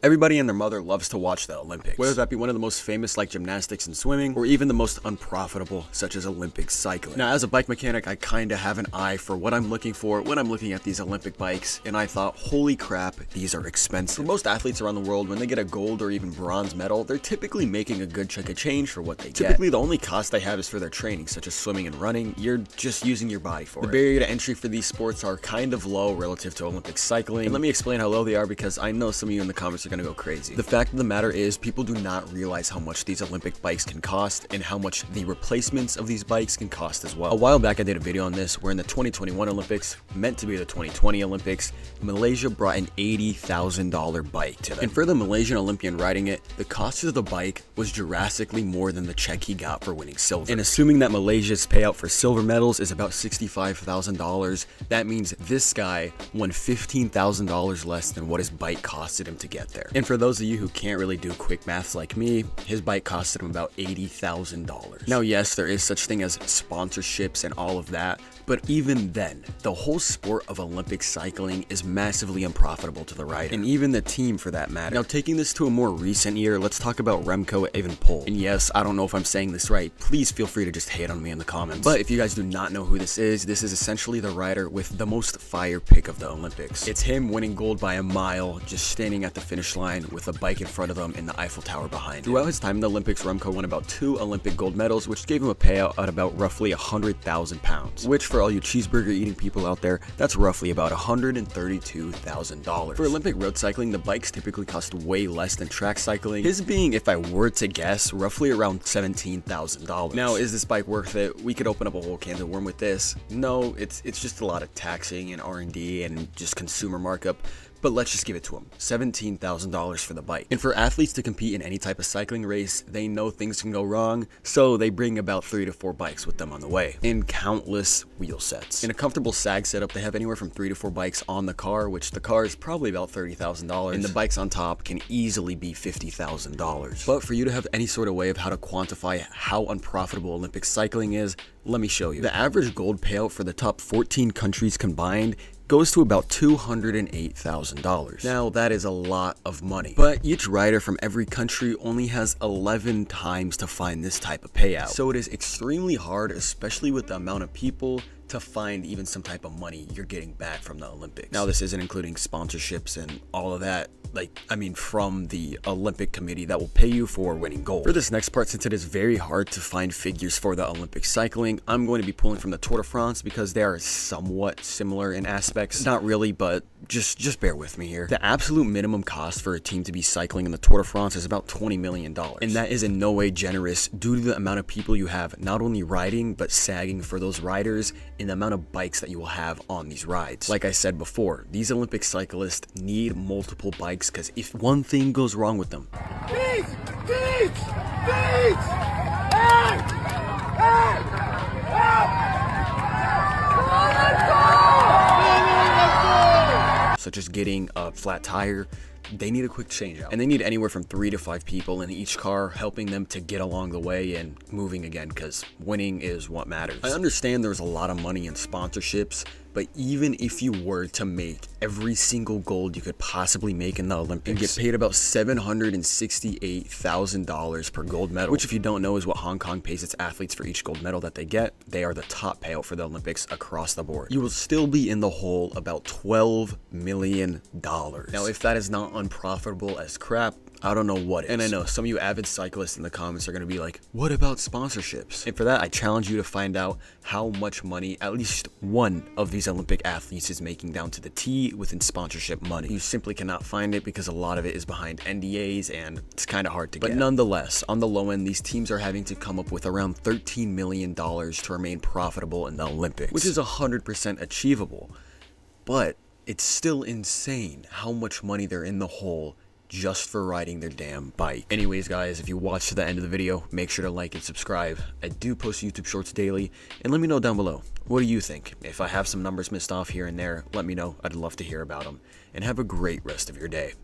Everybody and their mother loves to watch the Olympics, whether that be one of the most famous like gymnastics and swimming, or even the most unprofitable such as Olympic cycling. Now, as a bike mechanic, I kinda have an eye for what I'm looking for when I'm looking at these Olympic bikes, and I thought, holy crap, these are expensive. For most athletes around the world, when they get a gold or even bronze medal, they're typically making a good chunk of change for what they get. Typically, the only cost they have is for their training, such as swimming and running. You're just using your body for it. The barrier to entry for these sports are kind of low relative to Olympic cycling, and let me explain how low they are because I know some of you in the comments are gonna go crazy. The fact of the matter is, people do not realize how much these Olympic bikes can cost and how much the replacements of these bikes can cost as well. A while back I did a video on this where in the 2021 Olympics, meant to be the 2020 Olympics, Malaysia brought an $80,000 bike to them. And for the Malaysian Olympian riding it, the cost of the bike was drastically more than the check he got for winning silver. And assuming that Malaysia's payout for silver medals is about $65,000, that means this guy won $15,000 less than what his bike costed him to get there. And for those of you who can't really do quick maths like me, his bike costed him about $80,000. Now, yes, there is such thing as sponsorships and all of that, but even then, the whole sport of Olympic cycling is massively unprofitable to the rider, and even the team for that matter. Now, taking this to a more recent year, let's talk about Remco Evenepoel. And yes, I don't know if I'm saying this right, please feel free to just hate on me in the comments. But if you guys do not know who this is essentially the rider with the most fire pick of the Olympics. It's him winning gold by a mile, just standing at the finish line with a bike in front of him and the Eiffel Tower behind him. Throughout his time in the Olympics, Remco won about 2 Olympic gold medals, which gave him a payout at about roughly 100,000 pounds, which for all you cheeseburger eating people out there, that's roughly about $132,000. For Olympic road cycling, the bikes typically cost way less than track cycling, his being, if I were to guess, roughly around $17,000. Now, is this bike worth it? We could open up a whole can of worm with this. No, it's just a lot of taxing and R&D and just consumer markup. But let's just give it to him, $17,000 for the bike. And for athletes to compete in any type of cycling race, they know things can go wrong, so they bring about 3 to 4 bikes with them on the way, and countless wheel sets. In a comfortable sag setup, they have anywhere from 3 to 4 bikes on the car, which the car is probably about $30,000, and the bikes on top can easily be $50,000. But for you to have any sort of way of how to quantify how unprofitable Olympic cycling is, let me show you. The average gold payout for the top 14 countries combined goes to about $208,000. Now, that is a lot of money, but each rider from every country only has 11 times to find this type of payout. So it is extremely hard, especially with the amount of people, to find even some type of money you're getting back from the Olympics. Now, this isn't including sponsorships and all of that, from the Olympic committee that will pay you for winning gold. For this next part, since it is very hard to find figures for the Olympic cycling, I'm going to be pulling from the Tour de France because they are somewhat similar in aspects. Not really, but just bear with me here. The absolute minimum cost for a team to be cycling in the Tour de France is about $20 million. And that is in no way generous due to the amount of people you have not only riding, but sagging for those riders and the amount of bikes that you will have on these rides. Like I said before, these Olympic cyclists need multiple bikes because if one thing goes wrong with them, such as getting a flat tire, they need a quick change out. And they need anywhere from 3 to 5 people in each car helping them to get along the way and moving again, because winning is what matters. I understand there's a lot of money in sponsorships, but even if you were to make every single gold you could possibly make in the Olympics and get paid about $768,000 per gold medal, which if you don't know is what Hong Kong pays its athletes for each gold medal that they get, they are the top payout for the Olympics across the board. You will still be in the hole about $12 million. Now, if that is not unprofitable as crap, I don't know what is. And I know some of you avid cyclists in the comments are going to be like, what about sponsorships? And for that, I challenge you to find out how much money at least one of these Olympic athletes is making down to the T within sponsorship money. You simply cannot find it because a lot of it is behind NDAs and it's kind of hard to get. But nonetheless, on the low end, these teams are having to come up with around $13 million to remain profitable in the Olympics, which is 100% achievable. But it's still insane how much money they're in the hole just for riding their damn bike. Anyways, guys, if you watched to the end of the video, make sure to like and subscribe. I do post YouTube shorts daily, and let me know down below, what do you think? If I have some numbers missed off here and there, let me know. I'd love to hear about them. And have a great rest of your day.